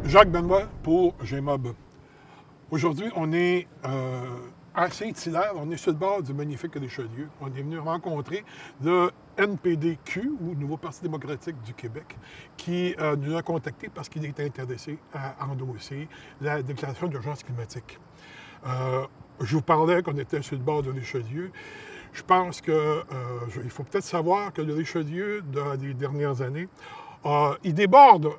Jacques Benoît pour GMOB. Aujourd'hui, on est à Saint-Hilaire, on est sur le bord du magnifique Richelieu. On est venu rencontrer le NPDQ, ou Nouveau Parti démocratique du Québec, qui nous a contactés parce qu'il est intéressé à endosser la déclaration d'urgence climatique. Je vous parlais qu'on était sur le bord de Richelieu. Je pense qu'il faut peut-être savoir que le Richelieu, dans les dernières années, il déborde,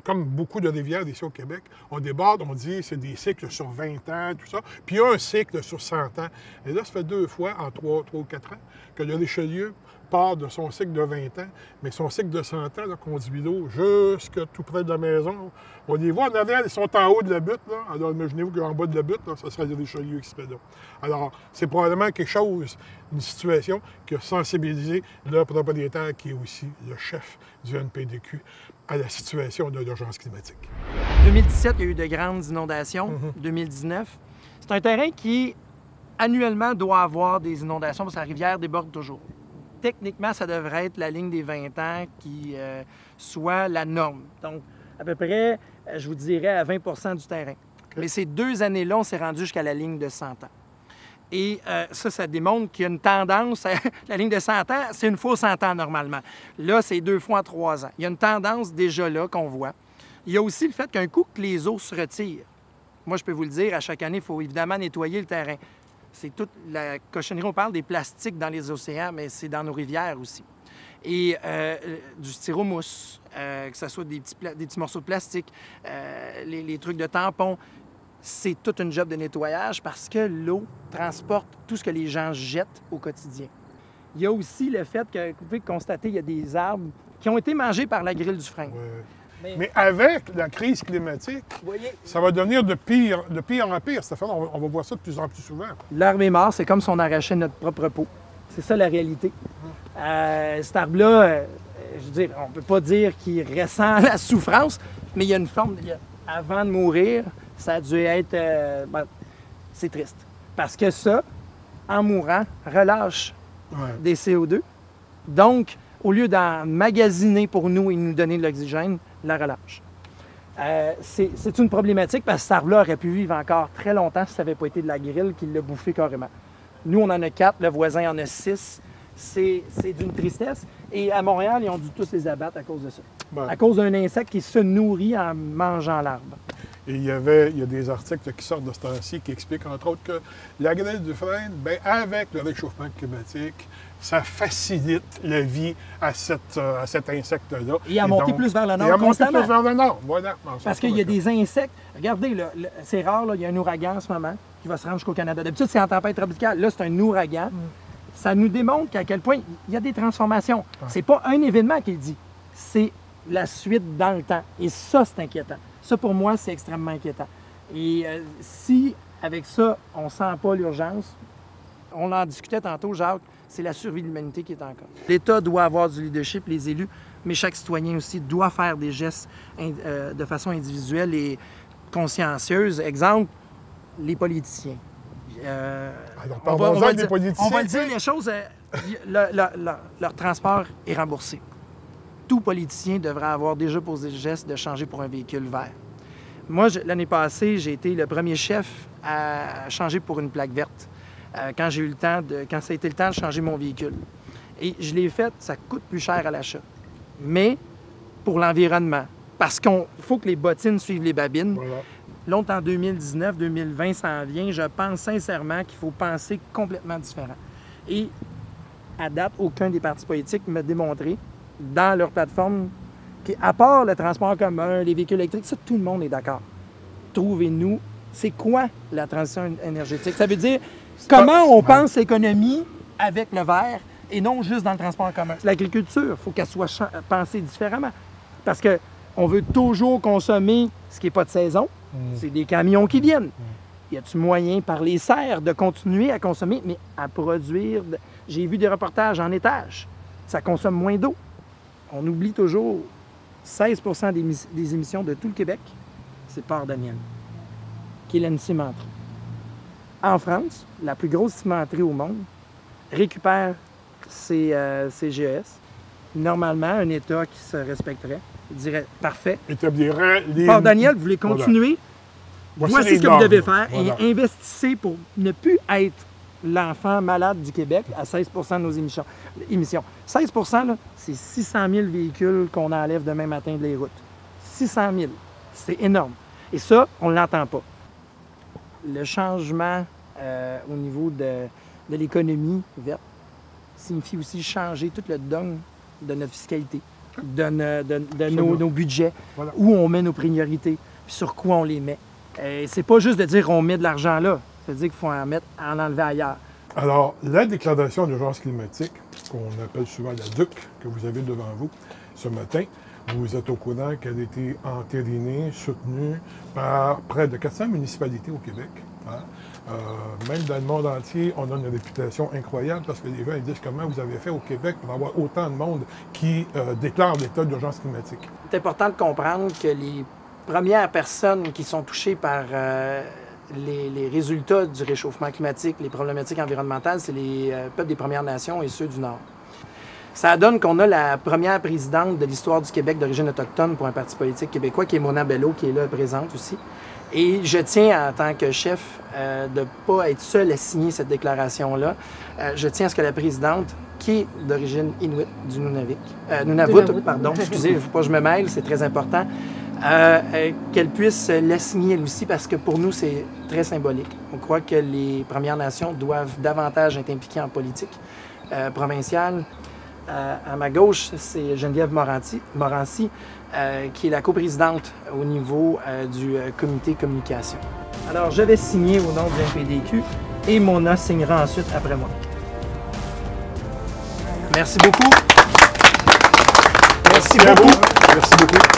comme beaucoup de rivières ici au Québec. On déborde, on dit c'est des cycles sur 20 ans, tout ça. Puis il y a un cycle sur 100 ans. Et là, ça fait 2 fois en 3 ou 4 ans que le Richelieu part de son cycle de 20 ans, mais son cycle de 100 ans là, conduit l'eau jusque tout près de la maison. On les voit en arrière, ils sont en haut de la butte. Là. Alors imaginez-vous qu'en bas de la butte, là, ça serait le Richelieu qui serait là. Alors, c'est probablement quelque chose, une situation qui a sensibilisé le propriétaire qui est aussi le chef du NPDQ à la situation de l'urgence climatique. 2017, il y a eu de grandes inondations. 2019, c'est un terrain qui, annuellement, doit avoir des inondations parce que la rivière déborde toujours. Techniquement, ça devrait être la ligne des 20 ans qui soit la norme. Donc, à peu près, je vous dirais, à 20 du terrain. Mais ces 2 années-là, on s'est rendu jusqu'à la ligne de 100 ans. Et ça démontre qu'il y a une tendance. La ligne de 100 ans, c'est une fois 100 ans normalement. Là, c'est 2 fois en 3 ans. Il y a une tendance déjà là qu'on voit. Il y a aussi le fait qu'un coup que les eaux se retirent, moi, je peux vous le dire, à chaque année, il faut évidemment nettoyer le terrain. C'est toute la cochonnerie. On parle des plastiques dans les océans, mais c'est dans nos rivières aussi. Et du styromousse, que ce soit des petits morceaux de plastique, les trucs de tampons. C'est toute une job de nettoyage parce que l'eau transporte tout ce que les gens jettent au quotidien. Il y a aussi le fait que, vous pouvez constater, il y a des arbres qui ont été mangés par la grille du frein. Ouais. Mais avec la crise climatique, ça va devenir de pire en pire. Cette affaire, on va voir ça de plus en plus souvent. L'arbre est mort, c'est comme si on arrachait notre propre peau. C'est ça la réalité. Cet arbre-là, je veux dire, on ne peut pas dire qu'il ressent la souffrance, mais il y a une forme, avant de mourir, ça a dû être... c'est triste. Parce que ça, en mourant, relâche des CO2. Donc, au lieu d'en magasiner pour nous et nous donner de l'oxygène, la relâche. C'est une problématique parce que cet arbre-là aurait pu vivre encore très longtemps si ça n'avait pas été de la grille qui l'a bouffé carrément. Nous, on en a 4, le voisin en a 6. C'est d'une tristesse. Et à Montréal, ils ont dû tous les abattre à cause de ça. À cause d'un insecte qui se nourrit en mangeant l'arbre. Et il y a des articles qui sortent de ce temps-ci qui expliquent, entre autres, que la grêle du frein, bien, avec le réchauffement climatique, ça facilite la vie à cet insecte-là. Et à monter plus vers le nord constamment. Plus vers le nord, voilà. Parce qu'il y a des insectes. Regardez, c'est rare, là, il y a un ouragan en ce moment qui va se rendre jusqu'au Canada. D'habitude, c'est en tempête tropicale. Là, c'est un ouragan. Ça nous démontre qu'à quel point il y a des transformations. C'est pas un événement qui le dit, c'est la suite dans le temps. Et ça, c'est inquiétant. Ça, pour moi, c'est extrêmement inquiétant. Et si, avec ça, on ne sent pas l'urgence, on en discutait tantôt, Jacques, c'est la survie de l'humanité qui est en cause. L'État doit avoir du leadership, les élus, mais chaque citoyen aussi doit faire des gestes de façon individuelle et consciencieuse. Exemple, les politiciens. On va le dire les choses. Leur transport est remboursé. Tout politicien devrait avoir déjà posé le geste de changer pour un véhicule vert. Moi, l'année passée, j'ai été le premier chef à changer pour une plaque verte quand ça a été le temps de changer mon véhicule. Et je l'ai fait, ça coûte plus cher à l'achat. Mais pour l'environnement, parce qu'il faut que les bottines suivent les babines. Voilà. L'autre, en 2019-2020 s'en vient, je pense sincèrement qu'il faut penser complètement différent. Et à date, aucun des partis politiques m'a démontré dans leur plateforme qu'à part le transport en commun, les véhicules électriques, ça, tout le monde est d'accord. Trouvez-nous, c'est quoi la transition énergétique? Ça veut dire comment on pense l'économie avec le vert et non juste dans le transport en commun. L'agriculture, il faut qu'elle soit pensée différemment. Parce qu'on veut toujours consommer ce qui n'est pas de saison. C'est des camions qui viennent. Y a-t-il moyen, par les serres, de continuer à consommer, mais à produire? J'ai vu des reportages en étage. Ça consomme moins d'eau. On oublie toujours 16 des émissions de tout le Québec, c'est Port Daniel, qui est une cimenterie. En France, la plus grosse cimenterie au monde récupère ses GES normalement, un État qui se respecterait dirait parfait. Établirait les... Port Daniel, vous voulez continuer? Voici Voici les ce que vous normes. devez faire Voilà. et investissez pour ne plus être l'enfant malade du Québec à 16 de nos émissions. 16 là, c'est 600 000 véhicules qu'on enlève demain matin des routes. 600 000. C'est énorme. Et ça, on ne l'entend pas. Le changement au niveau de l'économie verte signifie aussi changer tout le dogme de notre fiscalité, de nos budgets, Voilà. où on met nos priorités, puis sur quoi on les met. C'est pas juste de dire on met de l'argent là, c'est-à-dire qu'il faut en enlever ailleurs. Alors, la déclaration d'urgence climatique, qu'on appelle souvent la DUC, que vous avez devant vous ce matin, vous êtes au courant qu'elle a été entérinée, soutenue par près de 400 municipalités au Québec. Hein? Même dans le monde entier, on a une réputation incroyable parce que les gens ils disent comment vous avez fait au Québec pour avoir autant de monde qui déclare l'état d'urgence climatique. C'est important de comprendre que les premières personnes qui sont touchées par les résultats du réchauffement climatique, les problématiques environnementales, c'est les peuples des Premières Nations et ceux du Nord. Ça donne qu'on a la première présidente de l'histoire du Québec d'origine autochtone pour un parti politique québécois, qui est Mona Bello, qui est là présente aussi. Et je tiens, en tant que chef, de ne pas être seul à signer cette déclaration-là. Je tiens à ce que la présidente, qui est d'origine inuit du Nunavut, excusez, il ne faut pas que je me mêle, c'est très important, qu'elle puisse la signer elle aussi, parce que pour nous, c'est très symbolique. On croit que les Premières Nations doivent davantage être impliquées en politique provinciale. À ma gauche, c'est Geneviève Morancy, qui est la coprésidente au niveau du comité communication. Alors, je vais signer au nom du NPDQ et Mona signera ensuite après moi. Merci beaucoup. Merci beaucoup. Merci beaucoup.